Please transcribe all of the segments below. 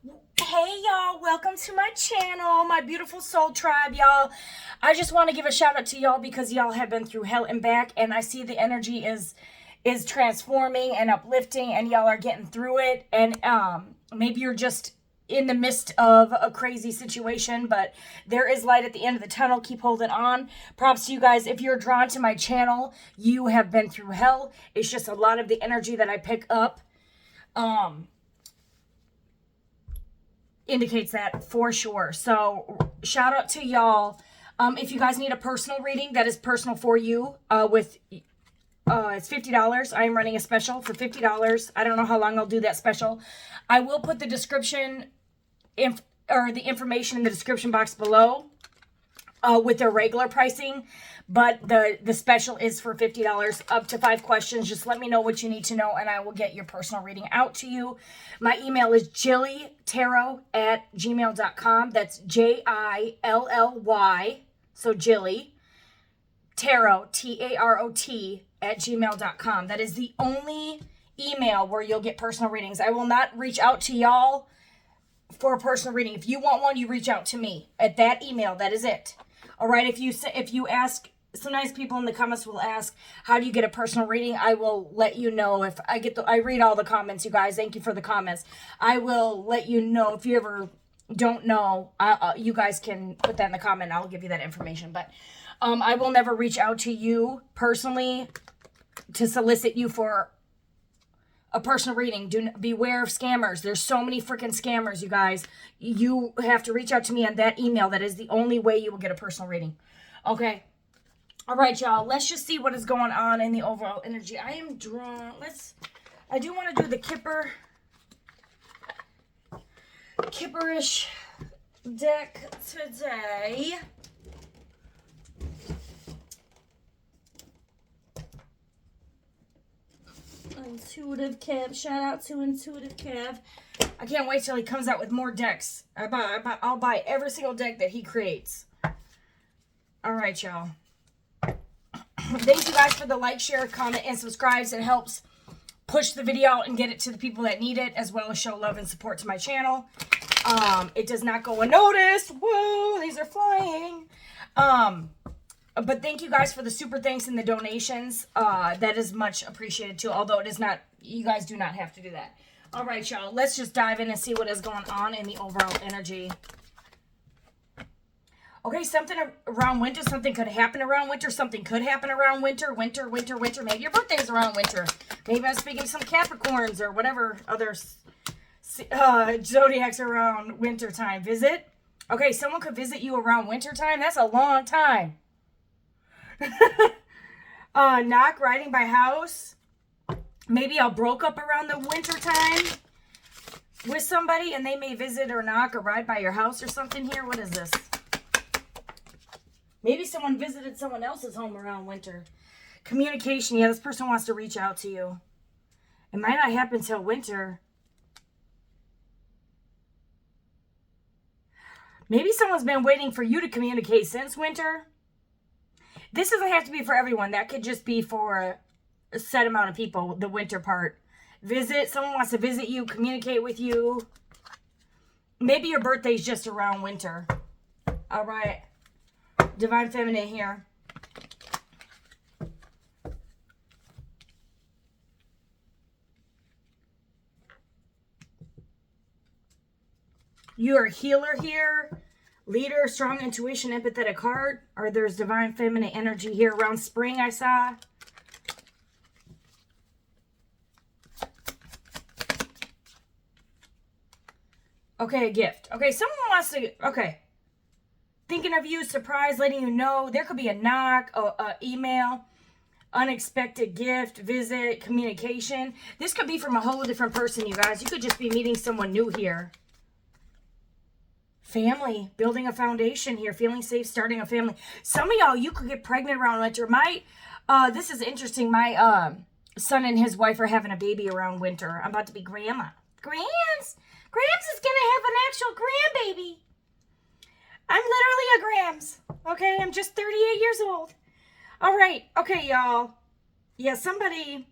Hey y'all, welcome to my channel, my beautiful soul tribe, y'all. I just want to give a shout out to y'all because y'all have been through hell and back, and I see the energy is transforming and uplifting, and y'all are getting through it. And maybe you're just in the midst of a crazy situation, but there is light at the end of the tunnel. Keep holding on. Props to you guys. If you're drawn to my channel, you have been through hell. It's just a lot of the energy that I pick up indicates that for sure. So shout out to y'all. If you guys need a personal reading, that is personal for you. It's $50. I am running a special for $50. I don't know how long I'll do that special. I will put the description the information in the description box below with their regular pricing, but the special is for $50, up to 5 questions. Just let me know what you need to know, and I will get your personal reading out to you. My email is jillytarot@gmail.com. That's JILLY, so Jilly, tarot, TAROT, @gmail.com. That is the only email where you'll get personal readings. I will not reach out to y'all for a personal reading. If you want one, you reach out to me at that email. That is it. All right. If you ask, sometimes people in the comments will ask, how do you get a personal reading? I will let you know if I read all the comments, you guys. Thank you for the comments. I will let you know if you ever don't know. You guys can put that in the comment. I'll give you that information. But I will never reach out to you personally to solicit you for a personal reading. Beware of scammers. There's so many freaking scammers, you guys. You have to reach out to me on that email. That is the only way you will get a personal reading. Okay. All right, y'all. Let's just see what is going on in the overall energy. I am drawn. I do want to do the Kipperish deck today. Intuitive Kev. Shout out to Intuitive Kev. I can't wait till he comes out with more decks. I'll buy every single deck that he creates. All right, y'all. Thank you guys for the like, share, comment, and subscribes. It helps push the video out and get it to the people that need it, as well as show love and support to my channel. It does not go unnoticed. Whoa, these are flying. But thank you guys for the super thanks and the donations. That is much appreciated too, although it is not, you guys do not have to do that. All right, y'all, let's just dive in and see what is going on in the overall energy. Okay, something around winter, something could happen around winter, something could happen around winter. Maybe your birthday is around winter. Maybe I'm speaking to some Capricorns or whatever other zodiacs around winter time. Visit. Okay, someone could visit you around winter time. That's a long time. Knock, riding by house. Maybe y'all broke up around the winter time with somebody and they may visit or knock or ride by your house or something here. What is this? Maybe someone visited someone else's home around winter. Communication. Yeah, this person wants to reach out to you. It might not happen till winter. Maybe someone's been waiting for you to communicate since winter. This doesn't have to be for everyone. That could just be for a set amount of people, the winter part. Visit. Someone wants to visit you, communicate with you. Maybe your birthday's just around winter. All right. Divine Feminine here. You are a healer here. Leader, strong intuition, empathetic heart. Or there's Divine Feminine energy here around spring, I saw. Okay, a gift. Okay, someone wants to... Okay. Thinking of you, surprise, letting you know. There could be a knock, a email, unexpected gift, visit, communication. This could be from a whole different person, you guys. You could just be meeting someone new here. Family, building a foundation here, feeling safe, starting a family. Some of y'all, you could get pregnant around winter. This is interesting. My son and his wife are having a baby around winter. I'm about to be grandma. Grams is going to have an actual grandbaby. I'm literally a Grams. Okay, I'm just 38 years old. All right. Okay, y'all. Yeah, somebody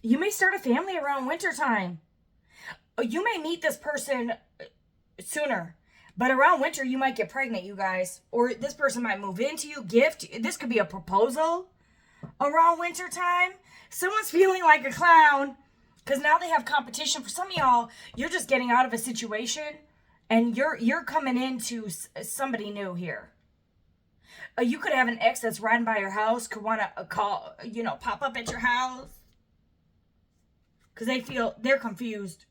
You may start a family around wintertime. You may meet this person sooner, but around winter you might get pregnant, you guys. Or this person might move into you, gift. This could be a proposal around wintertime. Someone's feeling like a clown because now they have competition. For some of y'all, you're just getting out of a situation and you're coming into somebody new here. You could have an ex that's riding by your house, could want to call, pop up at your house because they're confused.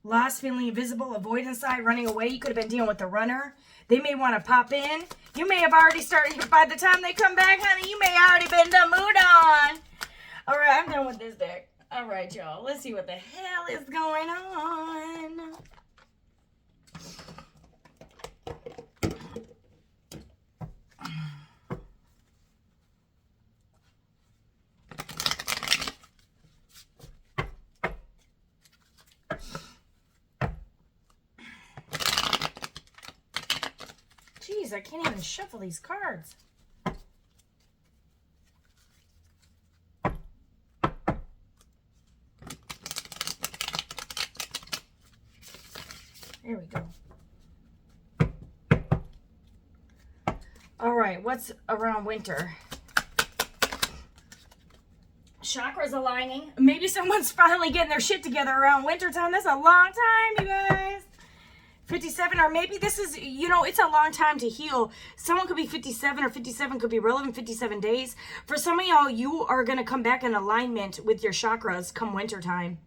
Lost, feeling invisible, avoidance side, running away. You could have been dealing with the runner. They may want to pop in. You may have already started. By the time they come back, honey, you may already been done moved on. All right, I'm done with this deck. All right, y'all. Let's see what the hell is going on. Jeez, I can't even shuffle these cards. There we go. All right, what's around winter? Chakras aligning. Maybe someone's finally getting their shit together around wintertime. That's a long time, you guys. 57, or maybe this is, it's a long time to heal. Someone could be 57, or 57 could be relevant, 57 days. For some of y'all, you are going to come back in alignment with your chakras come wintertime.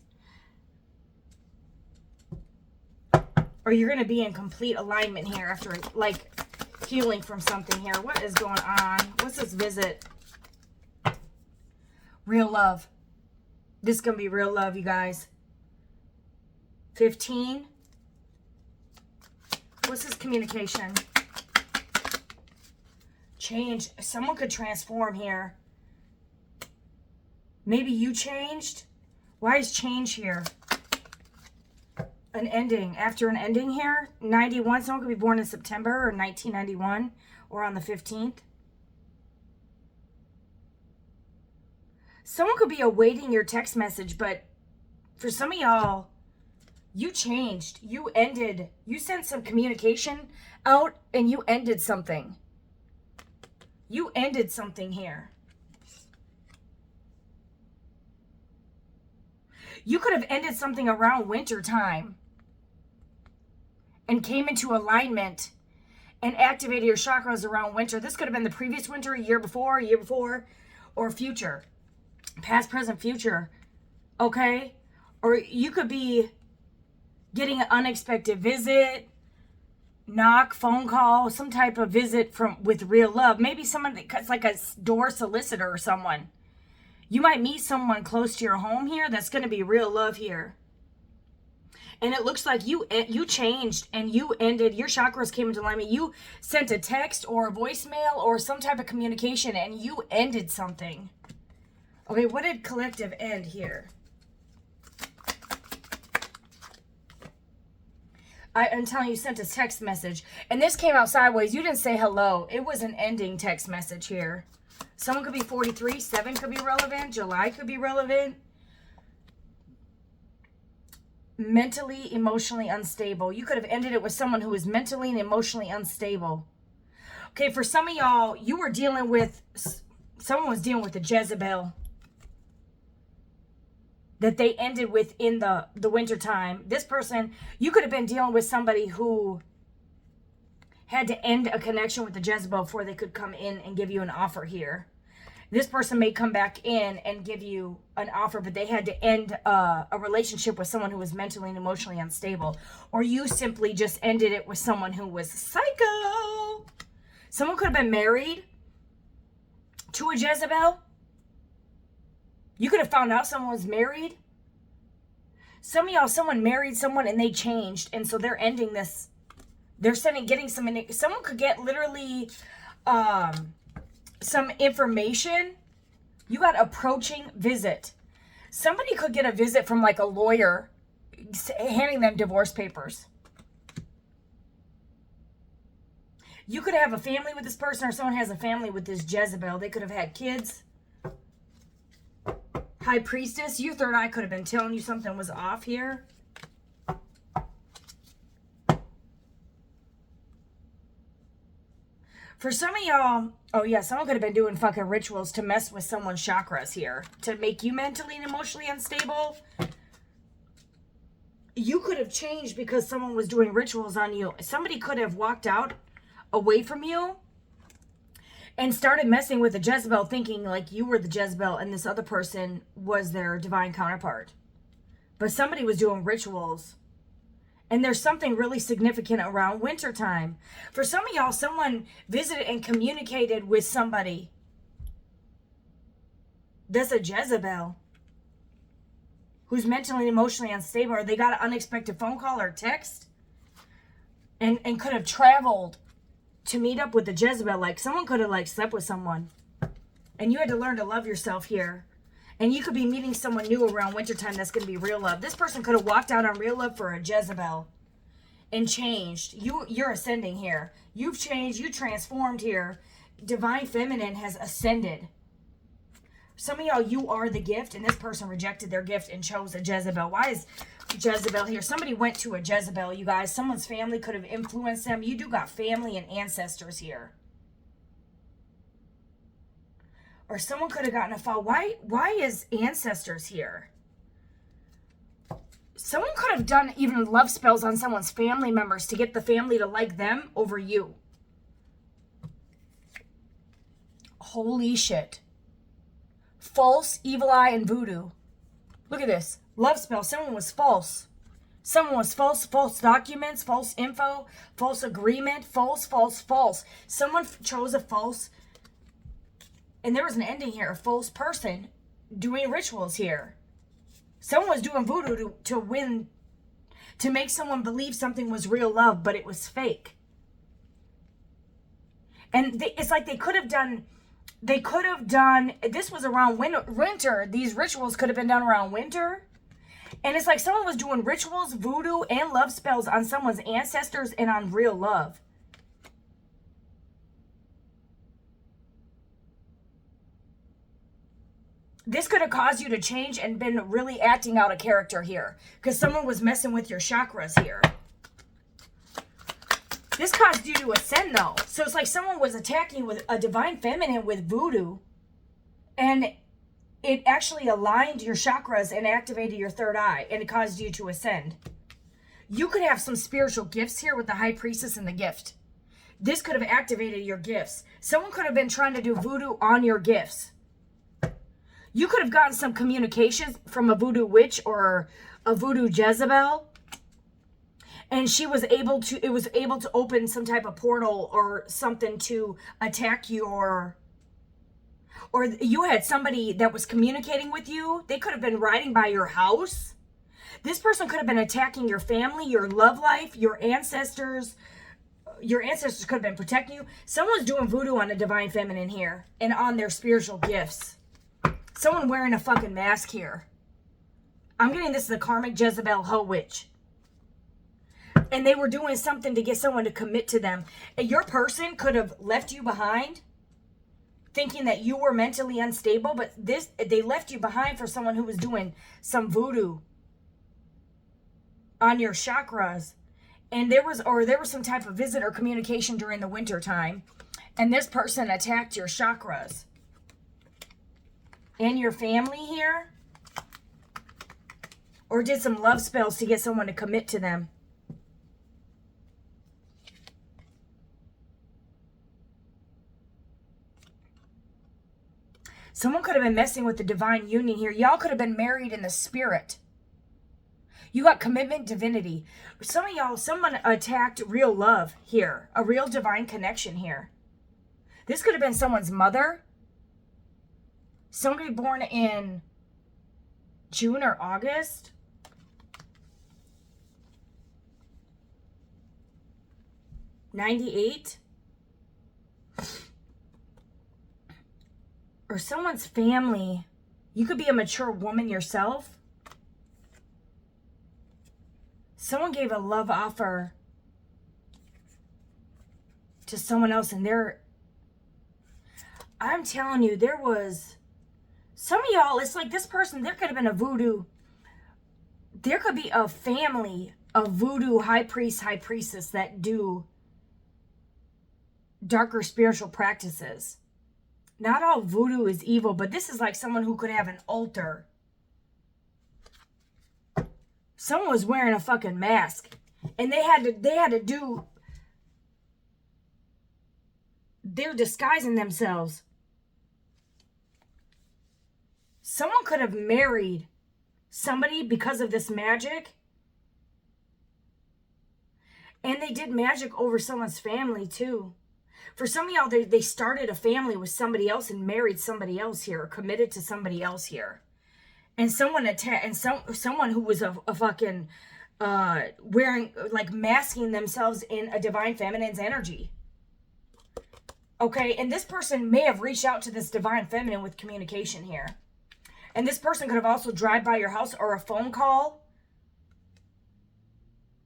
Or you're going to be in complete alignment here after, healing from something here. What is going on? What's this visit? Real love. This is going to be real love, you guys. 15. What's this communication? Change. Someone could transform here. Maybe you changed. Why is change here? An ending. After an ending here, 91. Someone could be born in September or 1991 or on the 15th. Someone could be awaiting your text message, but for some of y'all, you changed. You ended. You sent some communication out and you ended something. You ended something here. You could have ended something around winter time and came into alignment and activated your chakras around winter. This could have been the previous winter, a year before, or future. Past, present, future. Okay? Or you could be getting an unexpected visit, knock, phone call, some type of visit with real love. Maybe someone that's like a door solicitor or someone. You might meet someone close to your home here that's going to be real love here. And it looks like you changed and you ended. Your chakras came into alignment. You sent a text or a voicemail or some type of communication and you ended something. Okay, what did collective end here? I'm telling you, sent a text message. And this came out sideways. You didn't say hello. It was an ending text message here. Someone could be 43. 7 could be relevant. July could be relevant. Mentally, emotionally unstable. You could have ended it with someone who was mentally and emotionally unstable. Okay, for some of y'all, you were dealing with, someone was dealing with a Jezebel that they ended with in the winter time. This person, you could have been dealing with somebody who had to end a connection with the Jezebel before they could come in and give you an offer here. This person may come back in and give you an offer, but they had to end a relationship with someone who was mentally and emotionally unstable. Or you simply just ended it with someone who was psycho. Someone could have been married to a Jezebel. You could have found out someone was married. Some of y'all, someone married someone and they changed. And so they're ending this. They're getting someone could get literally some information. You got approaching visit. Somebody could get a visit from like a lawyer handing them divorce papers. You could have a family with this person or someone has a family with this Jezebel. They could have had kids. High Priestess, your third eye could have been telling you something was off here. For some of y'all, oh yeah, someone could have been doing fucking rituals to mess with someone's chakras here. To make you mentally and emotionally unstable. You could have changed because someone was doing rituals on you. Somebody could have walked out away from you and started messing with the Jezebel, thinking like you were the Jezebel and this other person was their divine counterpart. But somebody was doing rituals. And there's something really significant around wintertime. For some of y'all, someone visited and communicated with somebody that's a Jezebel who's mentally and emotionally unstable, or they got an unexpected phone call or text and could have traveled to meet up with the Jezebel. Like someone could have like slept with someone and you had to learn to love yourself here. And you could be meeting someone new around wintertime that's going to be real love. This person could have walked out on real love for a Jezebel and changed. You're ascending here. You've changed. You transformed here. Divine Feminine has ascended. Some of y'all, you are the gift, and this person rejected their gift and chose a Jezebel. Why is Jezebel here? Somebody went to a Jezebel, you guys. Someone's family could have influenced them. You do got family and ancestors here. Or someone could have gotten a fall. Why is ancestors here? Someone could have done even love spells on someone's family members to get the family to like them over you. Holy shit. False, evil eye, and voodoo. Look at this. Love spell. Someone was false. Someone was false. False documents, false info, false agreement, false. Someone chose a false. And there was an ending here, a false person doing rituals here. Someone was doing voodoo to win, to make someone believe something was real love, but it was fake. And it's like they could have done, this was around winter. These rituals could have been done around winter. And it's like someone was doing rituals, voodoo, and love spells on someone's ancestors and on real love. This could have caused you to change and been really acting out a character here. Because someone was messing with your chakras here. This caused you to ascend though. So it's like someone was attacking you with a divine feminine with voodoo. And it actually aligned your chakras and activated your third eye. And it caused you to ascend. You could have some spiritual gifts here with the high priestess and the gift. This could have activated your gifts. Someone could have been trying to do voodoo on your gifts. You could have gotten some communications from a voodoo witch or a voodoo Jezebel. And it was able to open some type of portal or something to attack you, or you had somebody that was communicating with you. They could have been riding by your house. This person could have been attacking your family, your love life, your ancestors. Your ancestors could have been protecting you. Someone's doing voodoo on a divine feminine here and on their spiritual gifts. Someone wearing a fucking mask here. I'm getting this is a karmic Jezebel hoe witch. And they were doing something to get someone to commit to them. And your person could have left you behind thinking that you were mentally unstable, but they left you behind for someone who was doing some voodoo on your chakras. And there was some type of visit or communication during the winter time. And this person attacked your chakras. And your family here. Or did some love spells to get someone to commit to them. Someone could have been messing with the divine union here. Y'all could have been married in the spirit. You got commitment, divinity. Some of y'all, someone attacked real love here. A real divine connection here. This could have been someone's mother. Somebody born in June or August. '98. Or someone's family. You could be a mature woman yourself. Someone gave a love offer to someone else, and I'm telling you, there was Some of y'all, it's like this person, there could have been a voodoo. There could be a family of voodoo high priest, high priestess that do darker spiritual practices. Not all voodoo is evil, but this is like someone who could have an altar. Someone was wearing a fucking mask, and they had to do. They're disguising themselves. Someone could have married somebody because of this magic. And they did magic over someone's family too. For some of y'all, they started a family with somebody else and married somebody else here, or committed to somebody else here. And someone who was a fucking wearing, like, masking themselves in a divine feminine's energy. Okay, and this person may have reached out to this divine feminine with communication here. And this person could have also drive by your house, or a phone call.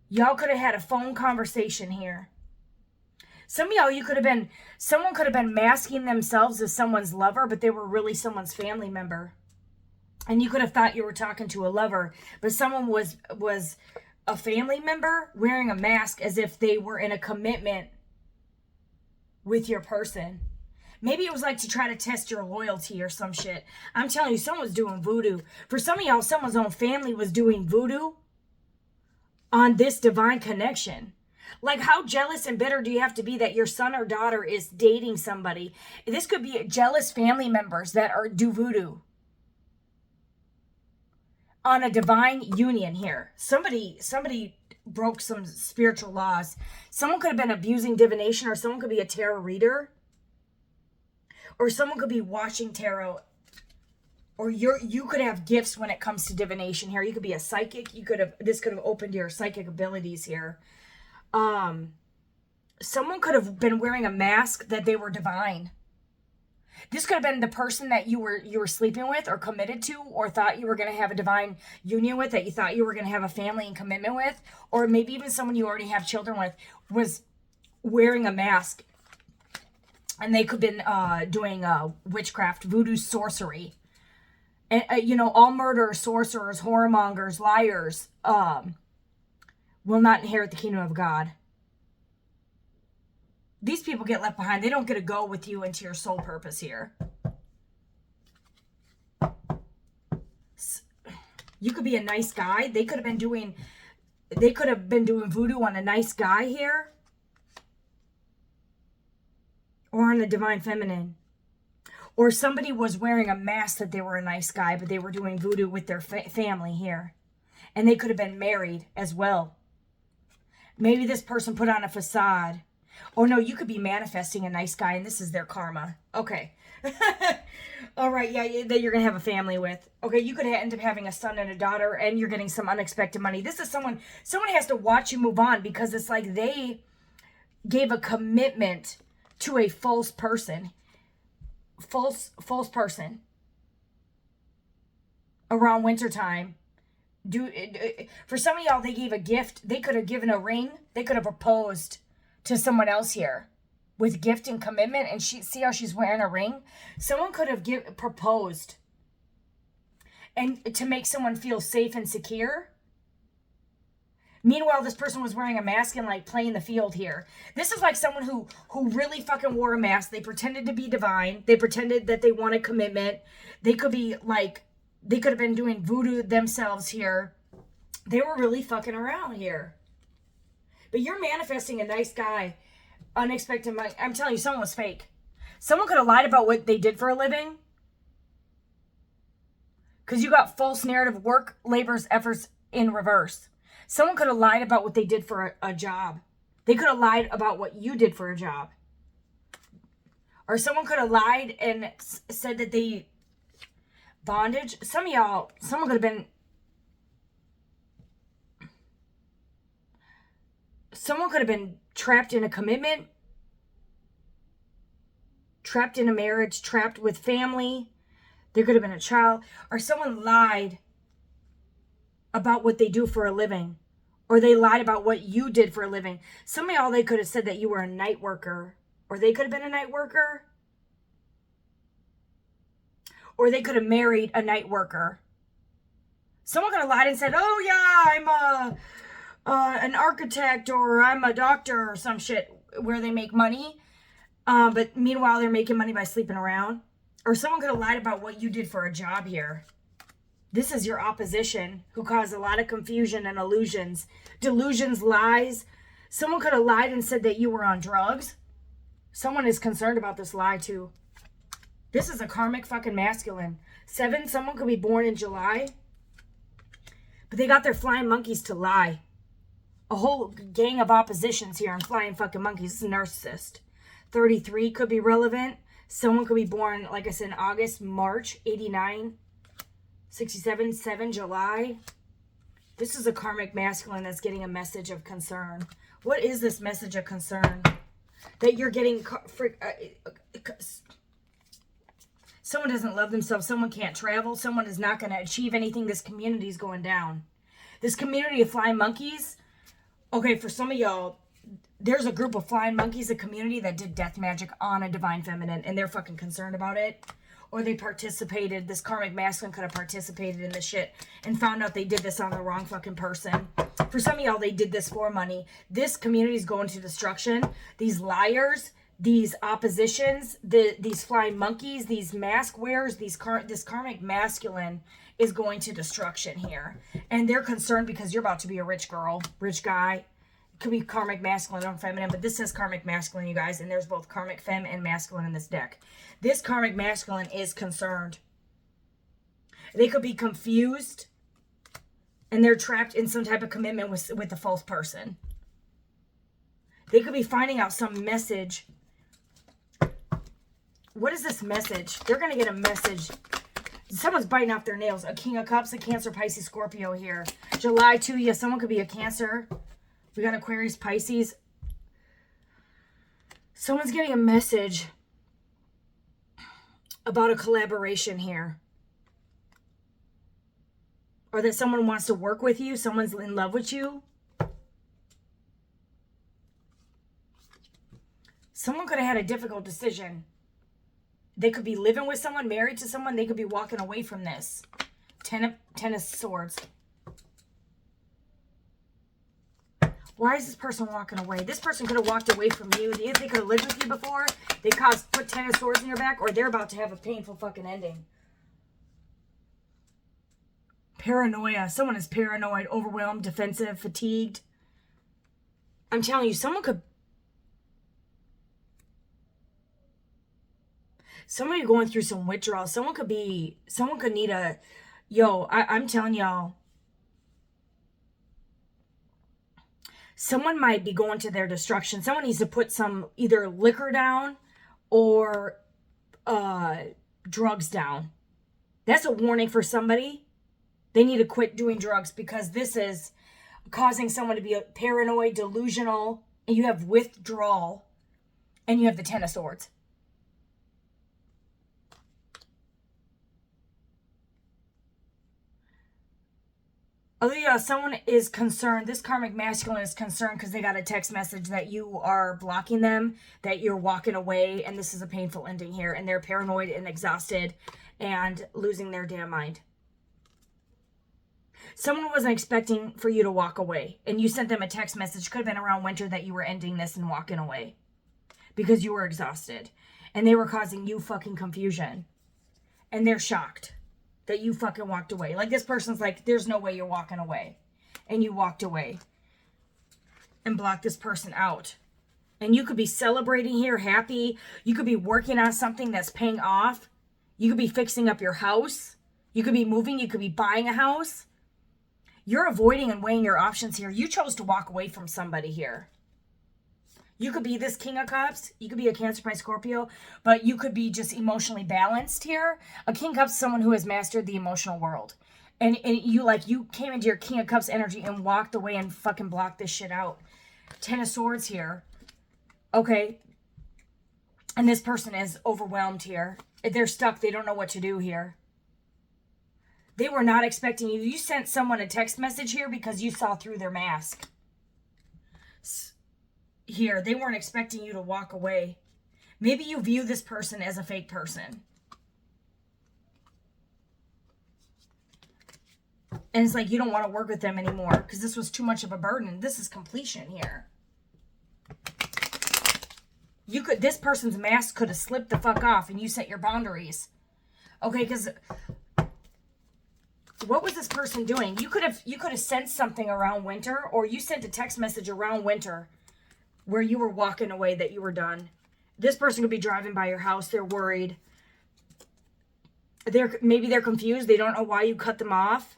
Y'all could have had a phone conversation here. Some of y'all, someone could have been masking themselves as someone's lover, but they were really someone's family member. And you could have thought you were talking to a lover, but someone was a family member wearing a mask as if they were in a commitment with your person. Maybe it was like to try to test your loyalty or some shit. I'm telling you, someone's doing voodoo. For some of y'all, someone's own family was doing voodoo on this divine connection. Like, how jealous and bitter do you have to be that your son or daughter is dating somebody? This could be jealous family members that do voodoo on a divine union here. Somebody broke some spiritual laws. Someone could have been abusing divination, or someone could be a tarot reader, or someone could be watching tarot, or you could have gifts when it comes to divination here. You could be a psychic. This could have opened your psychic abilities here. Someone could have been wearing a mask that they were divine. This could have been the person that you were sleeping with, or committed to, or thought you were going to have a divine union with, that you thought you were going to have a family and commitment with, or maybe even someone you already have children with, was wearing a mask. And they could have been doing witchcraft, voodoo, sorcery. And, all murderers, sorcerers, whoremongers, liars will not inherit the kingdom of God. These people get left behind. They don't get to go with you into your soul purpose here. You could be a nice guy. They could have been doing voodoo on a nice guy here. Or on the divine feminine. Or somebody was wearing a mask that they were a nice guy, but they were doing voodoo with their family here. And they could have been married as well. Maybe this person put on a facade. Oh no, you could be manifesting a nice guy and this is their karma. Okay. All right, yeah, that you're going to have a family with. Okay, you could end up having a son and a daughter, and you're getting some unexpected money. This is someone has to watch you move on, because it's like they gave a commitment to a false person. False person. Around wintertime. For some of y'all, they gave a gift. They could have given a ring. They could have proposed to someone else here with gift and commitment. And see how she's wearing a ring? Someone could have proposed, and to make someone feel safe and secure. Meanwhile, this person was wearing a mask and like playing the field here. This is like someone who really fucking wore a mask. They pretended to be divine. They pretended that they wanted commitment. They could have been doing voodoo themselves here. They were really fucking around here. But you're manifesting a nice guy. Unexpected money. I'm telling you, someone was fake. Someone could have lied about what they did for a living. Because you got false narrative, work, labors, efforts in reverse. Someone could have lied about what they did for a job. They could have lied about what you did for a job. Or someone could have lied and said that they bondage. Someone could have been. Someone could have been trapped in a commitment, trapped in a marriage, trapped with family. There could have been a child. Or someone lied about what they do for a living. Or they lied about what you did for a living. Some of y'all, they could have said that you were a night worker. Or they could have been a night worker. Or they could have married a night worker. Someone could have lied and said, oh yeah, I'm an architect, or I'm a doctor, or some shit where they make money. But meanwhile, they're making money by sleeping around. Or someone could have lied about what you did for a job here. This is your opposition who caused a lot of confusion and illusions. Delusions, lies. Someone could have lied and said that you were on drugs. Someone is concerned about this lie too. This is a karmic fucking masculine. 7, someone could be born in July. But they got their flying monkeys to lie. A whole gang of oppositions here and flying fucking monkeys. This is a narcissist. 33 could be relevant. Someone could be born, like I said, in August, March, 89. 67, 7, July. This is a karmic masculine that's getting a message of concern. What is this message of concern? That you're getting... Someone doesn't love themselves. Someone can't travel. Someone is not going to achieve anything. This community is going down. This community of flying monkeys. Okay, for some of y'all, there's a group of flying monkeys, a community that did death magic on a divine feminine, and they're fucking concerned about it. Or they participated, this karmic masculine could have participated in this shit and found out they did this on the wrong fucking person. For some of y'all, they did this for money. This community is going to destruction. These liars, these oppositions, these flying monkeys, these mask wearers, this karmic masculine is going to destruction here. And they're concerned because you're about to be a rich girl, rich guy. It could be karmic masculine or feminine, but this says karmic masculine, you guys, and there's both karmic femme and masculine in this deck. This karmic masculine is concerned. They could be confused and they're trapped in some type of commitment with a false person. They could be finding out some message. What is this message? They're going to get a message. Someone's biting off their nails. A King of Cups, a Cancer, Pisces, Scorpio here. July 2, yeah, someone could be a Cancer. We got Aquarius, Pisces. Someone's getting a message about a collaboration here. Or that someone wants to work with you. Someone's in love with you. Someone could have had a difficult decision. They could be living with someone, married to someone. They could be walking away from this. Ten of Swords. Why is this person walking away? This person could have walked away from you. They could have lived with you before. They put 10 of Swords in your back, or they're about to have a painful fucking ending. Paranoia. Someone is paranoid, overwhelmed, defensive, fatigued. I'm telling you, someone could... Somebody going through some withdrawal. Someone could need a... Yo, I'm telling y'all. Someone might be going to their destruction. Someone needs to put some either liquor down or drugs down. That's a warning for somebody. They need to quit doing drugs because this is causing someone to be paranoid, delusional, and you have withdrawal, and you have the 10 of Swords. Oh yeah, someone is concerned. This karmic masculine is concerned because they got a text message that you are blocking them, that you're walking away, and this is a painful ending here. And they're paranoid and exhausted and losing their damn mind. Someone wasn't expecting for you to walk away, and you sent them a text message. Could have been around winter that you were ending this and walking away because you were exhausted. And they were causing you fucking confusion. And they're shocked that you fucking walked away. Like, this person's like, there's no way you're walking away. And you walked away. And blocked this person out. And you could be celebrating here, happy. You could be working on something that's paying off. You could be fixing up your house. You could be moving. You could be buying a house. You're avoiding and weighing your options here. You chose to walk away from somebody here. You could be this King of Cups. You could be a Cancer, Pisces, Scorpio. But you could be just emotionally balanced here. A King of Cups is someone who has mastered the emotional world. And you came into your King of Cups energy and walked away and fucking blocked this shit out. 10 of Swords here. Okay. And this person is overwhelmed here. They're stuck. They don't know what to do here. They were not expecting you. You sent someone a text message here because you saw through their mask. Here, they weren't expecting you to walk away. Maybe you view this person as a fake person. And it's like you don't want to work with them anymore because this was too much of a burden. This is completion here. This person's mask could have slipped the fuck off and you set your boundaries. Okay, because what was this person doing? You could have sent something around winter, or you sent a text message around winter where you were walking away that you were done. This person could be driving by your house. They're worried. Maybe they're confused. They don't know why you cut them off.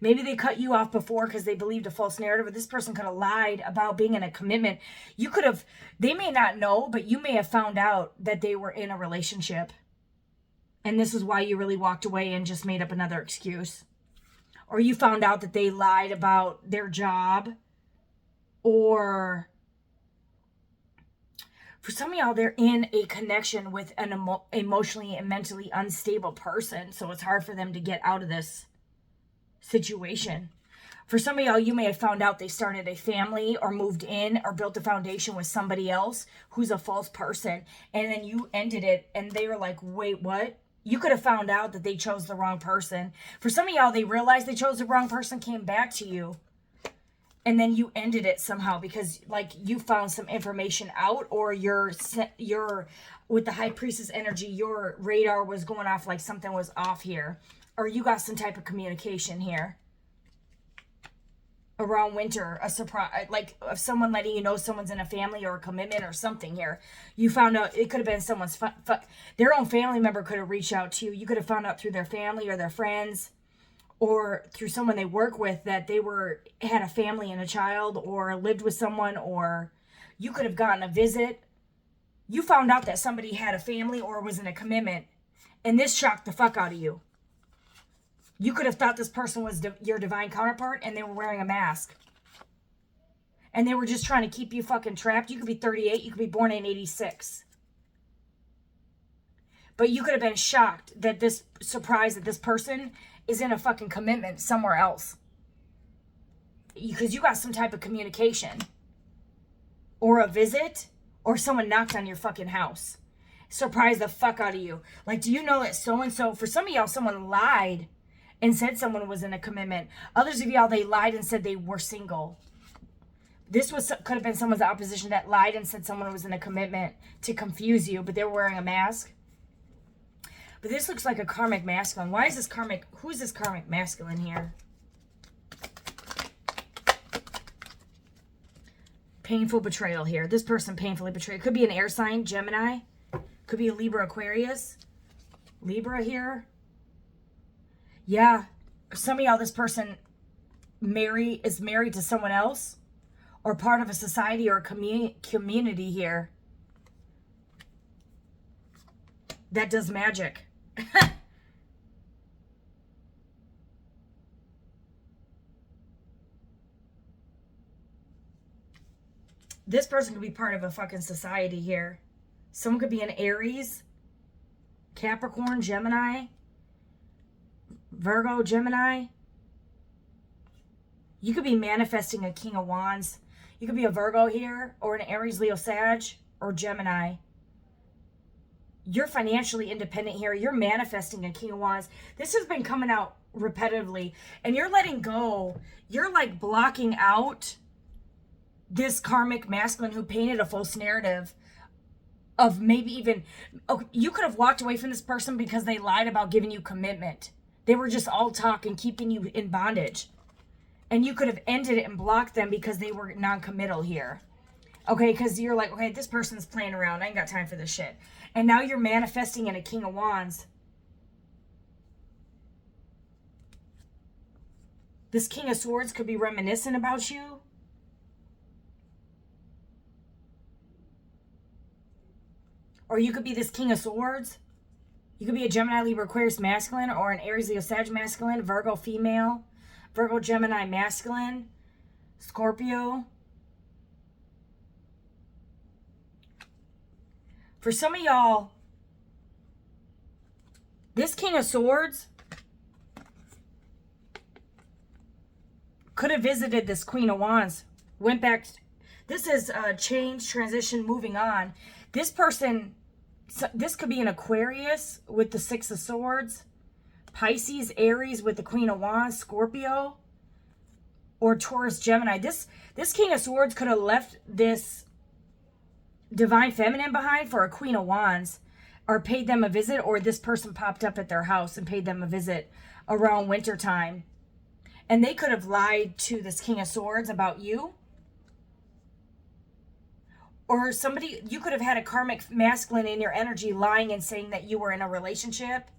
Maybe they cut you off before because they believed a false narrative, or this person could have lied about being in a commitment. They may not know, but you may have found out that they were in a relationship. And this is why you really walked away and just made up another excuse. Or you found out that they lied about their job. Or for some of y'all, they're in a connection with an emotionally and mentally unstable person. So it's hard for them to get out of this situation. For some of y'all, you may have found out they started a family or moved in or built a foundation with somebody else who's a false person. And then you ended it and they were like, wait, what? You could have found out that they chose the wrong person. For some of y'all, they realized they chose the wrong person, came back to you. And then you ended it somehow because like you found some information out, or you're with the high priestess energy, your radar was going off like something was off here. Or you got some type of communication here. Around winter, a surprise, like of someone letting you know someone's in a family or a commitment or something here. You found out, it could have been someone's, their own family member could have reached out to you. You could have found out through their family or their friends, or through someone they work with that they had a family and a child, or lived with someone, or you could have gotten a visit. You found out that somebody had a family or was in a commitment, and this shocked the fuck out of you. You could have thought this person was your divine counterpart, and they were wearing a mask. And they were just trying to keep you fucking trapped. You could be 38. You could be born in 86. But you could have been shocked that surprised that this person is in a fucking commitment somewhere else. Because you got some type of communication. Or a visit. Or someone knocked on your fucking house. Surprised the fuck out of you. Like, do you know that so-and-so, for some of y'all, someone lied and said someone was in a commitment. Others of y'all, they lied and said they were single. This could have been someone's opposition that lied and said someone was in a commitment to confuse you, but they were wearing a mask. But this looks like a karmic masculine. Who is this karmic masculine here? Painful betrayal here. This person painfully betrayed. Could be an air sign, Gemini. Could be a Libra, Aquarius. Libra here. Yeah, some of y'all, this person is married to someone else, or part of a society or a community here that does magic. This person could be part of a fucking society here. Someone could be an Aries, Capricorn, Gemini, Virgo, Gemini. You could be manifesting a King of Wands. You could be a Virgo here, or an Aries, Leo, Sag, or Gemini. You're financially independent here. You're manifesting a King of Wands. This has been coming out repetitively, and you're letting go. You're like blocking out this karmic masculine who painted a false narrative of maybe even, you could have walked away from this person because they lied about giving you commitment. They were just all talk and keeping you in bondage. And you could have ended it and blocked them because they were non-committal here. Okay, because you're like, okay, this person's playing around. I ain't got time for this shit. And now you're manifesting in a King of Wands. This King of Swords could be reminiscent about you. Or you could be this King of Swords. You could be a Gemini, Libra, Aquarius masculine, or an Aries, Leo, Sag masculine, Virgo female, Virgo, Gemini masculine, Scorpio. For some of y'all, this King of Swords could have visited this Queen of Wands, went back. This is change, transition, moving on. This person, this could be an Aquarius with the Six of Swords, Pisces, Aries with the Queen of Wands, Scorpio, or Taurus, Gemini. This King of Swords could have left this Divine Feminine behind for a Queen of Wands, or paid them a visit, or this person popped up at their house and paid them a visit around winter time. And they could have lied to this King of Swords about you. Or somebody, you could have had a karmic masculine in your energy lying and saying that you were in a relationship.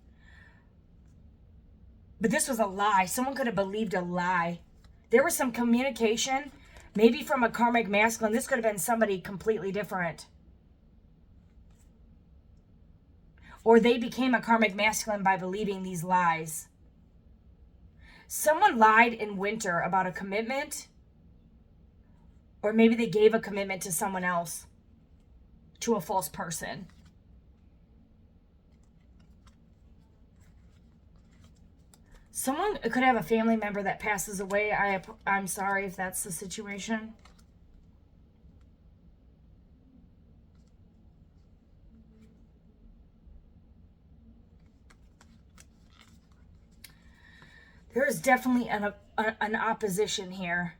But this was a lie. Someone could have believed a lie. There was some communication, maybe from a karmic masculine. This could have been somebody completely different. Or they became a karmic masculine by believing these lies. Someone lied in winter about a commitment. Or maybe they gave a commitment to someone else. To a false person. Someone could have a family member that passes away. I'm sorry if that's the situation. There is definitely an opposition here.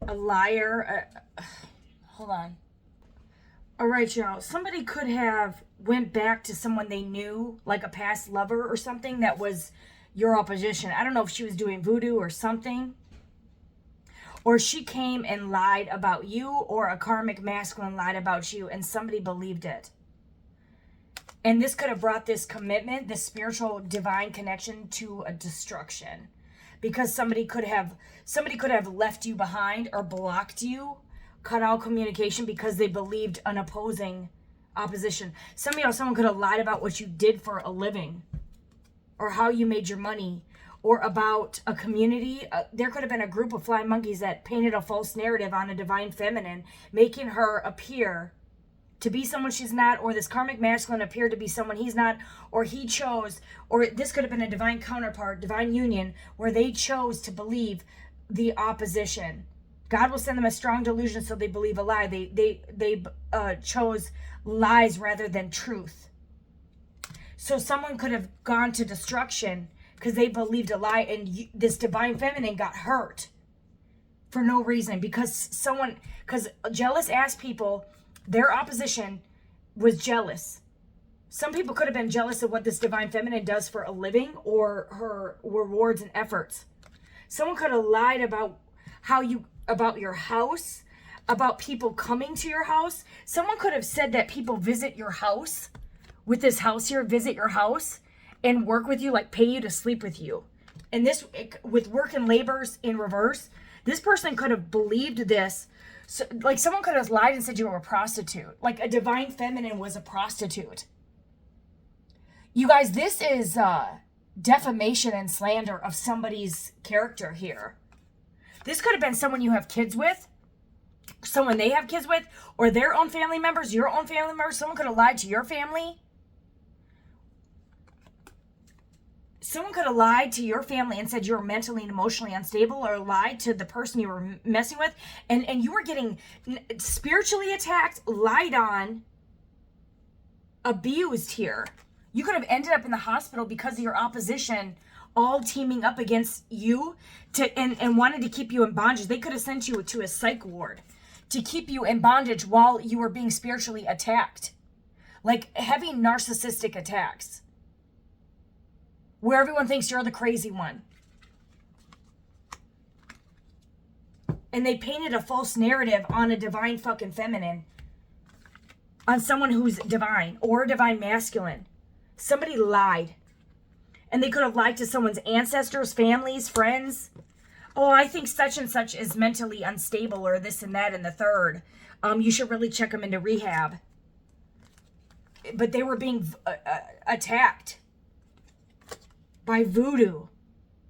A liar. Hold on. All right, y'all. Somebody could have went back to someone they knew, like a past lover or something that was your opposition. I don't know if she was doing voodoo or something. Or she came and lied about you, or a karmic masculine lied about you, and somebody believed it. And this could have brought this commitment, this spiritual divine connection, to a destruction. Because somebody could have left you behind or blocked you, cut out communication because they believed an opposition. Someone could have lied about what you did for a living, or how you made your money, or about a community. There could have been a group of flying monkeys that painted a false narrative on a divine feminine, making her appear to be someone she's not, or this karmic masculine appeared to be someone he's not, or he chose, or this could have been a divine counterpart, divine union, where they chose to believe the opposition. God will send them a strong delusion so they believe a lie. They chose lies rather than truth. So someone could have gone to destruction because they believed a lie, and this divine feminine got hurt for no reason, because jealous ass people, their opposition was jealous. Some people could have been jealous of what this divine feminine does for a living, or her rewards and efforts. Someone could have lied about about your house, about people coming to your house. Someone could have said that people visit your house, with this house here, visit your house and work with you, like pay you to sleep with you. And this, with work and labors in reverse, this person could have believed this. So, like, someone could have lied and said you were a prostitute. Like, a divine feminine was a prostitute. You guys, this is defamation and slander of somebody's character here. This could have been someone you have kids with, someone they have kids with, or their own family members, your own family members. Someone could have lied to your family. Someone could have lied to your family and said you were mentally and emotionally unstable, or lied to the person you were messing with, and you were getting spiritually attacked, lied on, abused here. You could have ended up in the hospital because of your opposition, all teaming up against you and wanted to keep you in bondage. They could have sent you to a psych ward to keep you in bondage while you were being spiritually attacked. Like heavy narcissistic attacks, where everyone thinks you're the crazy one. And they painted a false narrative on a divine fucking feminine, on someone who's divine or divine masculine. Somebody lied. And they could have lied to someone's ancestors, families, friends. Oh, I think such and such is mentally unstable, or this and that and the third. You should really check them into rehab. But they were being attacked by voodoo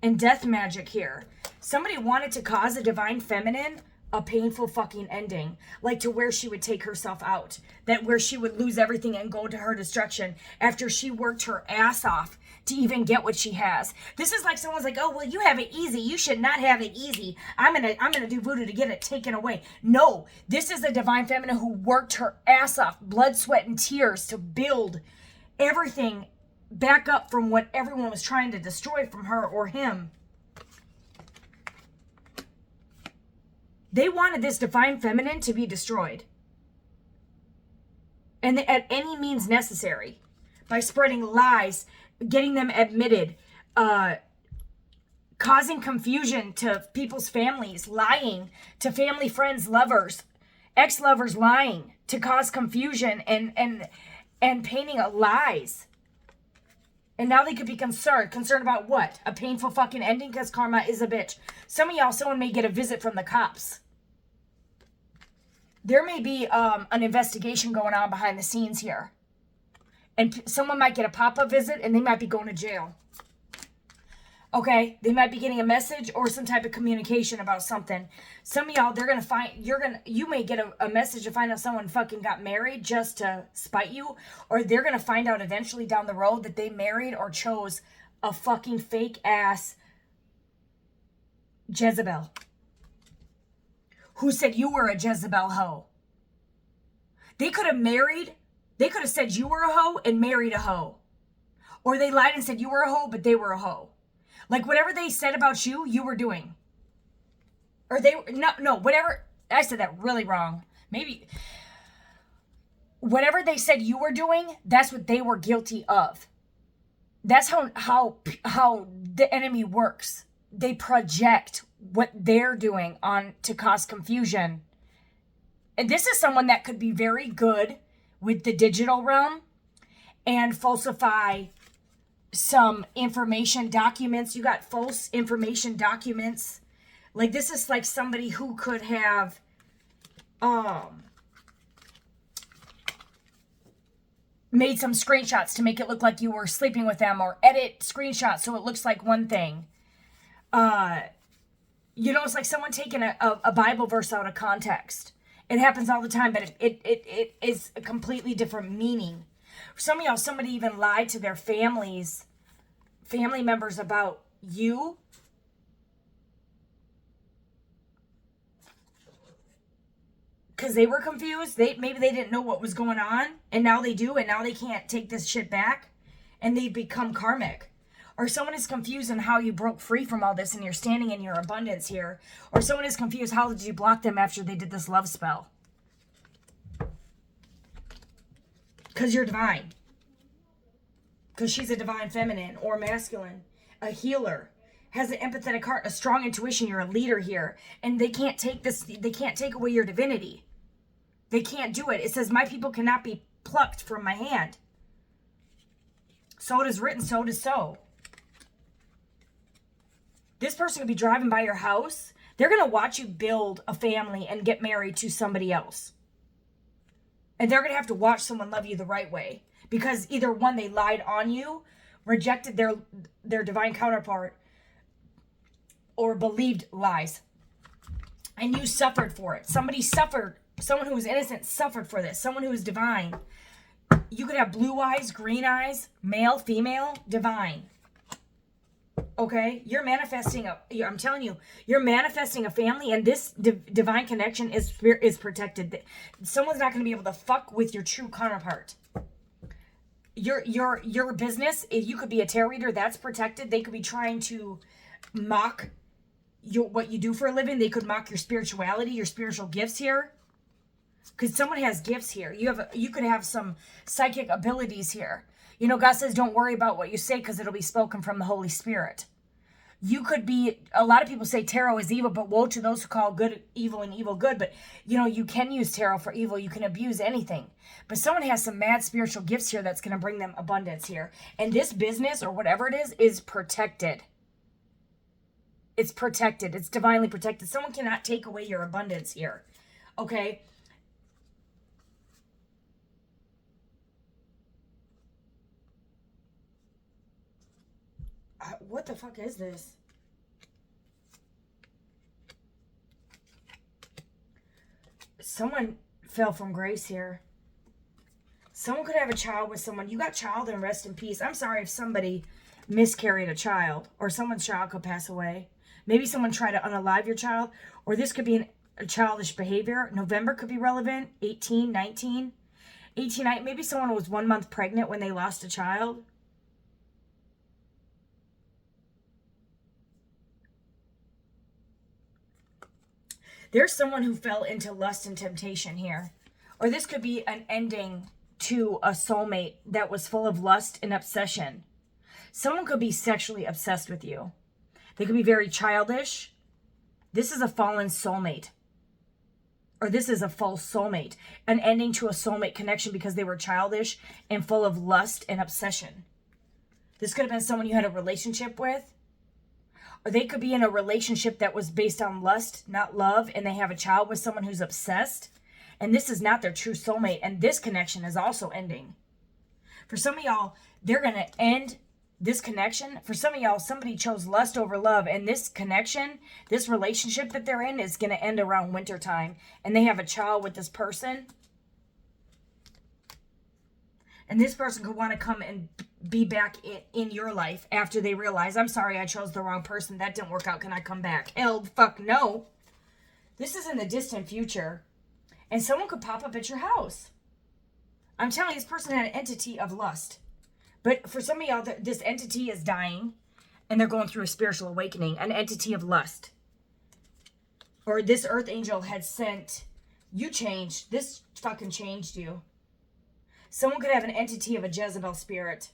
and death magic here. Somebody wanted to cause a divine feminine a painful fucking ending, like to where she would take herself out, that where she would lose everything and go to her destruction after she worked her ass off to even get what she has. This is like someone's like, oh, well, you have it easy. You should not have it easy. I'm gonna do voodoo to get it taken away. No, this is a divine feminine who worked her ass off, blood, sweat, and tears to build everything back up from what everyone was trying to destroy from her or him. They wanted this divine feminine to be destroyed. And at any means necessary. By spreading lies, getting them admitted, causing confusion to people's families, lying to family, friends, lovers, ex-lovers, lying to cause confusion and painting lies. And now they could be concerned about what? A painful fucking ending, because karma is a bitch. Some of y'all, someone may get a visit from the cops. There may be an investigation going on behind the scenes here. And someone might get a pop-up visit and they might be going to jail. Okay? They might be getting a message or some type of communication about something. Some of y'all, you may get a message to find out someone fucking got married just to spite you. Or they're going to find out eventually down the road that they married or chose a fucking fake ass Jezebel. Who said you were a Jezebel hoe. They could have said you were a hoe and married a hoe. Or they lied and said you were a hoe, but they were a hoe. Like whatever they said about you, you were doing. Or whatever. I said that really wrong. Maybe. Whatever they said you were doing, that's what they were guilty of. That's how the enemy works. They project what they're doing on to cause confusion. And this is someone that could be very good with the digital realm and falsify some information documents. You got false information documents. Like this is like somebody who could have made some screenshots to make it look like you were sleeping with them, or edit screenshots so it looks like one thing. It's like someone taking a Bible verse out of context. It happens all the time, but it is a completely different meaning. Some of y'all, somebody even lied to their family members about you. Because they were confused. Maybe they didn't know what was going on, and now they do, and now they can't take this shit back, and they become karmic. Or someone is confused on how you broke free from all this and you're standing in your abundance here. Or someone is confused, how did you block them after they did this love spell? Because you're divine. Because she's a divine feminine or masculine. A healer. Has an empathetic heart, a strong intuition. You're a leader here. And they can't take this, they can't take away your divinity. They can't do it. It says, my people cannot be plucked from my hand. So it is written, so it is so. This person could be driving by your house. They're going to watch you build a family and get married to somebody else. And they're going to have to watch someone love you the right way. Because either one, they lied on you, rejected their divine counterpart, or believed lies. And you suffered for it. Somebody suffered. Someone who was innocent suffered for this. Someone who is divine. You could have blue eyes, green eyes, male, female, divine. Okay, you're manifesting I'm telling you, you're manifesting a family, and this divine connection is protected. Someone's not going to be able to fuck with your true counterpart. Your business, you could be a tarot reader, that's protected. They could be trying to mock what you do for a living. They could mock your spirituality, your spiritual gifts here. Because someone has gifts here. You could have some psychic abilities here. You know, God says, don't worry about what you say because it'll be spoken from the Holy Spirit. You could be, a lot of people say tarot is evil, but woe to those who call good evil and evil good. But, you can use tarot for evil. You can abuse anything. But someone has some mad spiritual gifts here that's going to bring them abundance here. And this business, or whatever it is protected. It's protected. It's divinely protected. Someone cannot take away your abundance here. Okay? What the fuck is this? Someone fell from grace here. Someone could have a child with someone. You got child and rest in peace. I'm sorry if somebody miscarried a child or someone's child could pass away. Maybe someone tried to unalive your child, or this could be a childish behavior. November could be relevant. 18, 19. 18, maybe someone was 1 month pregnant when they lost a child. There's someone who fell into lust and temptation here. Or this could be an ending to a soulmate that was full of lust and obsession. Someone could be sexually obsessed with you. They could be very childish. This is a fallen soulmate. Or this is a false soulmate. An ending to a soulmate connection because they were childish and full of lust and obsession. This could have been someone you had a relationship with. Or they could be in a relationship that was based on lust, not love, and they have a child with someone who's obsessed. And this is not their true soulmate. And this connection is also ending. For some of y'all, they're going to end this connection. For some of y'all, somebody chose lust over love. And this connection, this relationship that they're in is going to end around winter time. And they have a child with this person. And this person could want to come and be back in your life after they realize, I'm sorry, I chose the wrong person. That didn't work out. Can I come back? Hell, fuck no. This is in the distant future. And someone could pop up at your house. I'm telling you, this person had an entity of lust. But for some of y'all, this entity is dying. And they're going through a spiritual awakening. An entity of lust. Or this earth angel had sent, you changed. This fucking changed you. Someone could have an entity of a Jezebel spirit.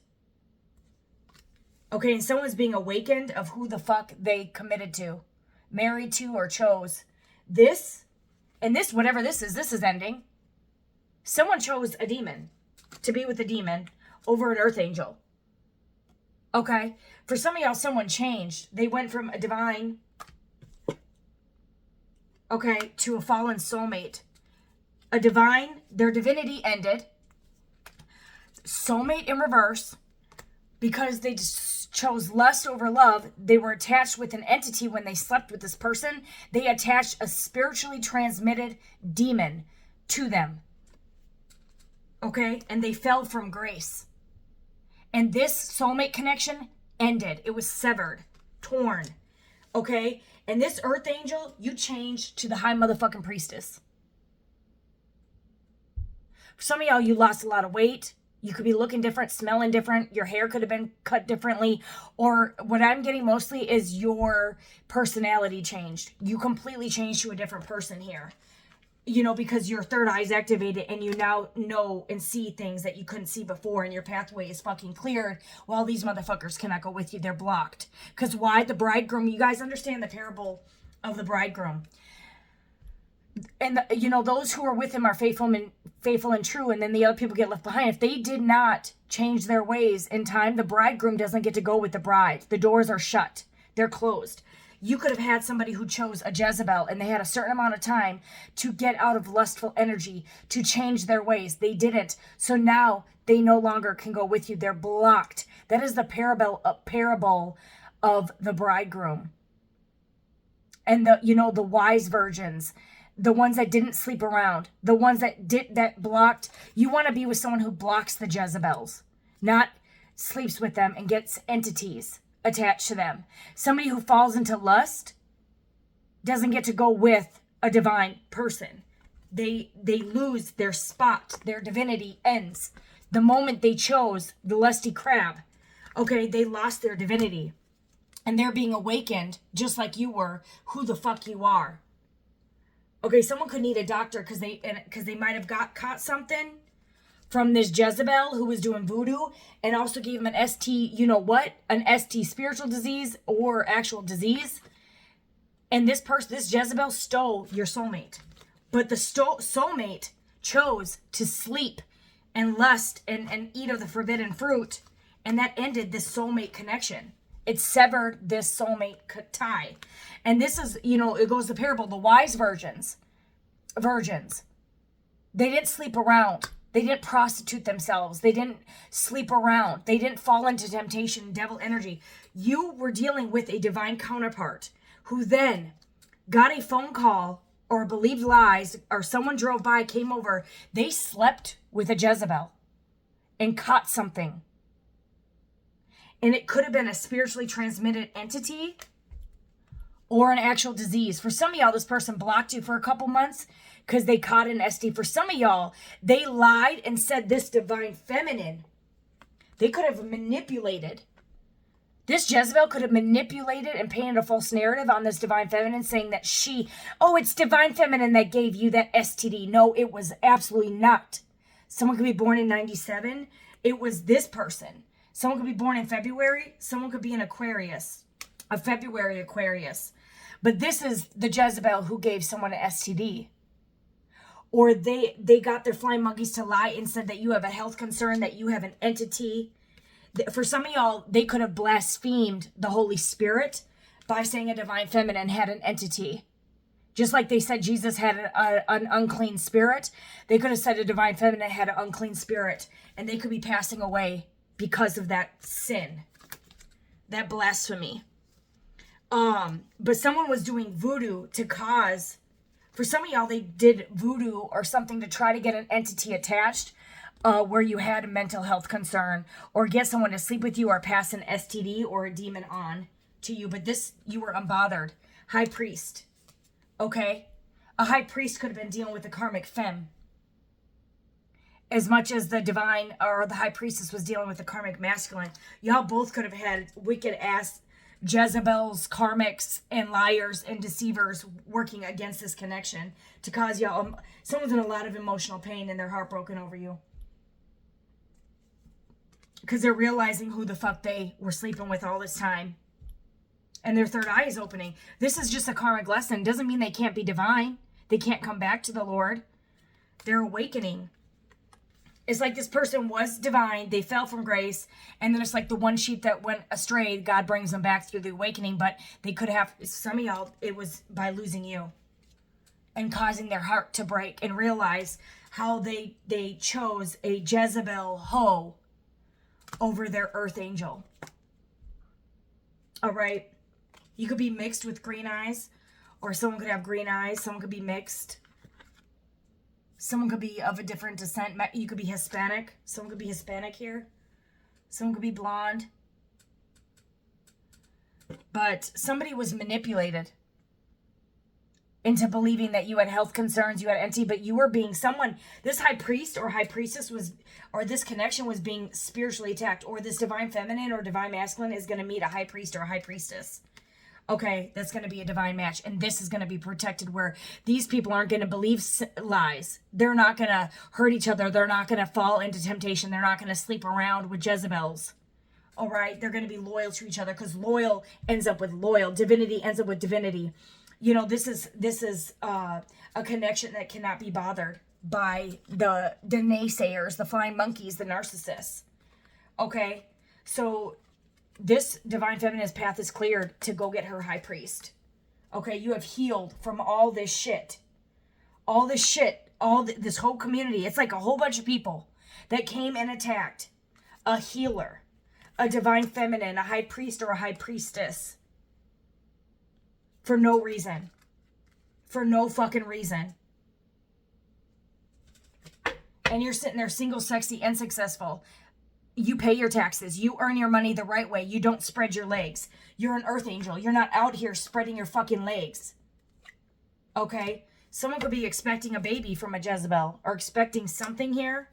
Okay, and someone's being awakened of who the fuck they committed to, married to, or chose. This, and this, whatever this is ending. Someone chose a demon, to be with a demon, over an earth angel. Okay? For some of y'all, someone changed. They went from a divine, okay, to a fallen soulmate. A divine, their divinity ended. Soulmate in reverse, because they just chose lust over love. They were attached with an entity when they slept with this person. They attached a spiritually transmitted demon to them. Okay? And they fell from grace. And this soulmate connection ended. It was severed, torn. Okay? And this earth angel, you changed to the high motherfucking priestess. For some of y'all, you lost a lot of weight. You could be looking different, smelling different. Your hair could have been cut differently. Or what I'm getting mostly is your personality changed. You completely changed to a different person here. You know, because your third eye is activated and you now know and see things that you couldn't see before, and your pathway is fucking cleared. Well, these motherfuckers cannot go with you. They're blocked. Because why? The bridegroom, you guys understand the parable of the bridegroom. And you know, those who are with him are faithful and true, and then the other people get left behind. If they did not change their ways in time, the bridegroom doesn't get to go with the bride. The doors are shut. They're closed. You could have had somebody who chose a Jezebel, and they had a certain amount of time to get out of lustful energy, to change their ways. They didn't. So now they no longer can go with you. They're blocked. That is the parable of the bridegroom. And the wise virgins, the ones that didn't sleep around, the ones that blocked. You want to be with someone who blocks the Jezebels, not sleeps with them and gets entities attached to them. Somebody who falls into lust doesn't get to go with a divine person. They lose their spot. Their divinity ends the moment they chose the lusty crab. Okay, they lost their divinity. And they're being awakened just like you were, who the fuck you are. Okay, someone could need a doctor because they might have caught something from this Jezebel who was doing voodoo, and also gave him an ST, an ST spiritual disease or actual disease. And this Jezebel stole your soulmate. But the soulmate chose to sleep and lust and eat of the forbidden fruit, and that ended this soulmate connection. It severed this soulmate tie. And this is, it goes the parable, the wise virgins. They didn't sleep around. They didn't prostitute themselves. They didn't sleep around. They didn't fall into temptation, devil energy. You were dealing with a divine counterpart who then got a phone call or believed lies, or someone drove by, came over, they slept with a Jezebel and caught something. And it could have been a spiritually transmitted entity or an actual disease. For some of y'all, this person blocked you for a couple months because they caught an ST. For some of y'all, they lied and said this divine feminine. They could have manipulated. This Jezebel could have manipulated and painted a false narrative on this divine feminine, saying that it's divine feminine that gave you that STD. No, it was absolutely not. Someone could be born in 97. It was this person. Someone could be born in February. Someone could be an Aquarius, a February Aquarius. But this is the Jezebel who gave someone an STD. Or they got their flying monkeys to lie and said that you have a health concern, that you have an entity. For some of y'all, they could have blasphemed the Holy Spirit by saying a divine feminine had an entity. Just like they said Jesus had an unclean spirit, they could have said a divine feminine had an unclean spirit. And they could be passing away because of that sin, that blasphemy. But someone was doing voodoo to cause, for some of y'all, they did voodoo or something to try to get an entity attached where you had a mental health concern, or get someone to sleep with you, or pass an STD or a demon on to you. But this, you were unbothered. High priest. Okay? A high priest could have been dealing with the karmic femme, as much as the divine or the high priestess was dealing with the karmic masculine. Y'all both could have had wicked ass Jezebels, karmics, and liars and deceivers working against this connection to cause y'all, someone's in a lot of emotional pain and they're heartbroken over you. Because they're realizing who the fuck they were sleeping with all this time. And their third eye is opening. This is just a karmic lesson. It doesn't mean they can't be divine. They can't come back to the Lord. They're awakening. It's like this person was divine. They fell from grace. And then it's like the one sheep that went astray. God brings them back through the awakening. But they could have, some of y'all, it was by losing you. And causing their heart to break. And realize how they chose a Jezebel hoe over their earth angel. All right. You could be mixed with green eyes. Or someone could have green eyes. Someone could be mixed. Someone could be of a different descent. You could be Hispanic. Someone could be Hispanic here. Someone could be blonde. But somebody was manipulated into believing that you had health concerns, you had entity, but you were being someone, this high priest or high priestess was, or this connection was being spiritually attacked, or this divine feminine or divine masculine is going to meet a high priest or a high priestess. Okay, that's going to be a divine match, and this is going to be protected, where these people aren't going to believe lies. They're not going to hurt each other. They're not going to fall into temptation. They're not going to sleep around with Jezebels. All right, they're going to be loyal to each other, because loyal ends up with loyal. Divinity ends up with divinity. You know, this is a connection that cannot be bothered by the naysayers, the flying monkeys, the narcissists. Okay, so this divine feminine's path is cleared to go get her high priest. Okay, you have healed from all this shit. All this shit, this whole community. It's like a whole bunch of people that came and attacked a healer, a divine feminine, a high priest or a high priestess. For no reason. For no fucking reason. And you're sitting there single, sexy, and successful. You pay your taxes. You earn your money the right way. You don't spread your legs. You're an earth angel. You're not out here spreading your fucking legs. Okay? Someone could be expecting a baby from a Jezebel. Or expecting something here.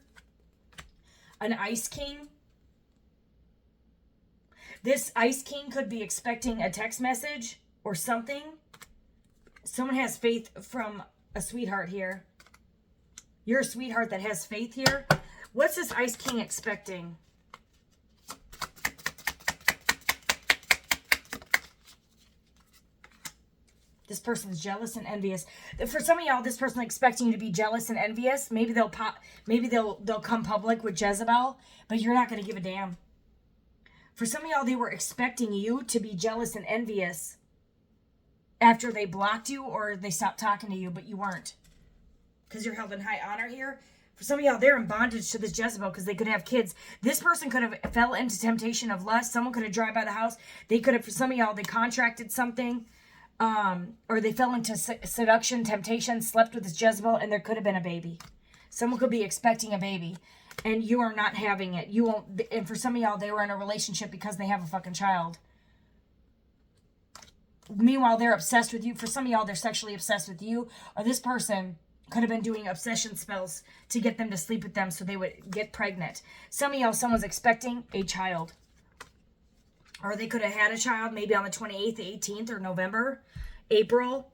An Ice King. This Ice King could be expecting a text message or something. Someone has faith from a sweetheart here. You're a sweetheart that has faith here. What's this Ice King expecting? This person's jealous and envious. For some of y'all, this person expecting you to be jealous and envious. Maybe they'll come public with Jezebel, but you're not going to give a damn. For some of y'all, they were expecting you to be jealous and envious after they blocked you or they stopped talking to you, but you weren't. Because you're held in high honor here. For some of y'all, they're in bondage to this Jezebel because they could have kids. This person could have fell into temptation of lust. Someone could have driven by the house. They could have, for some of y'all, they contracted something. or they fell into seduction, temptation, slept with this Jezebel, and there could have been a baby. Someone could be expecting a baby, and you are not having it. You won't. And for some of y'all, they were in a relationship because they have a fucking child. Meanwhile, they're obsessed with you. For some of y'all, they're sexually obsessed with you, or this person could have been doing obsession spells to get them to sleep with them so they would get pregnant. Some of y'all, someone's expecting a child. Or they could have had a child maybe on the 28th, 18th, or November, April.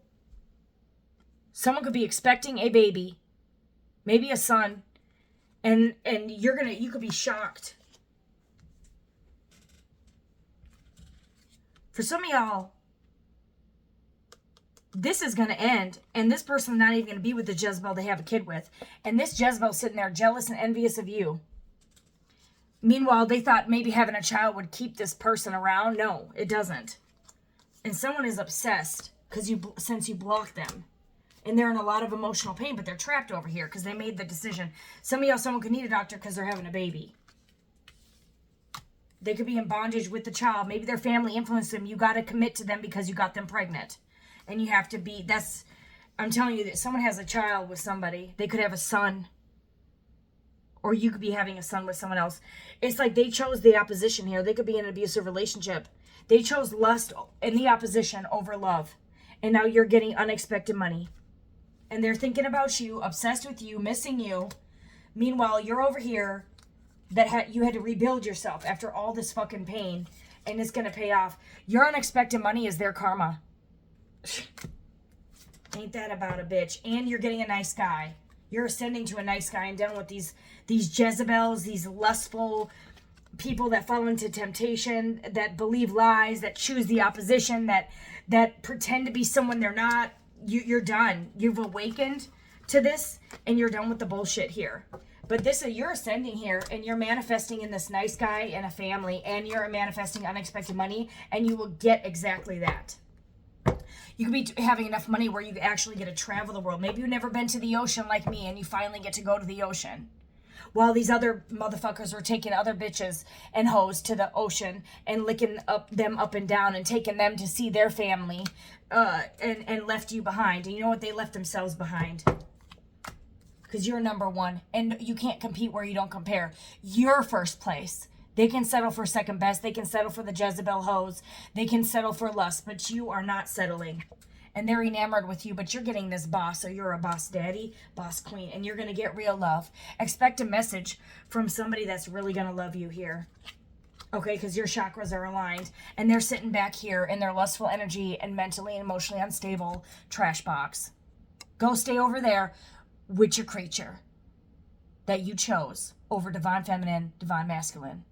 Someone could be expecting a baby, maybe a son, and you could be shocked. For some of y'all, this is going to end, and this person's not even going to be with the Jezebel they have a kid with. And this Jezebel's sitting there jealous and envious of you. Meanwhile, they thought maybe having a child would keep this person around. No, it doesn't. And someone is obsessed since you blocked them. And they're in a lot of emotional pain, but they're trapped over here because they made the decision. Some of y'all, someone could need a doctor because they're having a baby. They could be in bondage with the child. Maybe their family influenced them. You got to commit to them because you got them pregnant. And you have to be, I'm telling you that someone has a child with somebody. They could have a son. Or you could be having a son with someone else. It's like they chose the opposition here. They could be in an abusive relationship. They chose lust and the opposition over love. And now you're getting unexpected money. And they're thinking about you, obsessed with you, missing you. Meanwhile, you're over here you had to rebuild yourself after all this fucking pain. And it's going to pay off. Your unexpected money is their karma. Ain't that about a bitch? And you're getting a nice guy. You're ascending to a nice guy and done with these Jezebels, these lustful people that fall into temptation, that believe lies, that choose the opposition, that pretend to be someone they're not. You're done. You've awakened to this, and you're done with the bullshit here. But you're ascending here, and you're manifesting in this nice guy and a family, and you're manifesting unexpected money, and you will get exactly that. You could be having enough money where you actually get to travel the world. Maybe you've never been to the ocean like me, and you finally get to go to the ocean. While these other motherfuckers were taking other bitches and hoes to the ocean and licking them up and down and taking them to see their family and left you behind. And you know what? They left themselves behind. Because you're number one. And you can't compete where you don't compare. You're first place. They can settle for second best. They can settle for the Jezebel hoes. They can settle for lust. But you are not settling. And they're enamored with you. But you're getting this boss. So you're a boss daddy, boss queen. And you're going to get real love. Expect a message from somebody that's really going to love you here. Okay, because your chakras are aligned. And they're sitting back here in their lustful energy and mentally and emotionally unstable trash box. Go stay over there with your creature that you chose over divine feminine, divine masculine.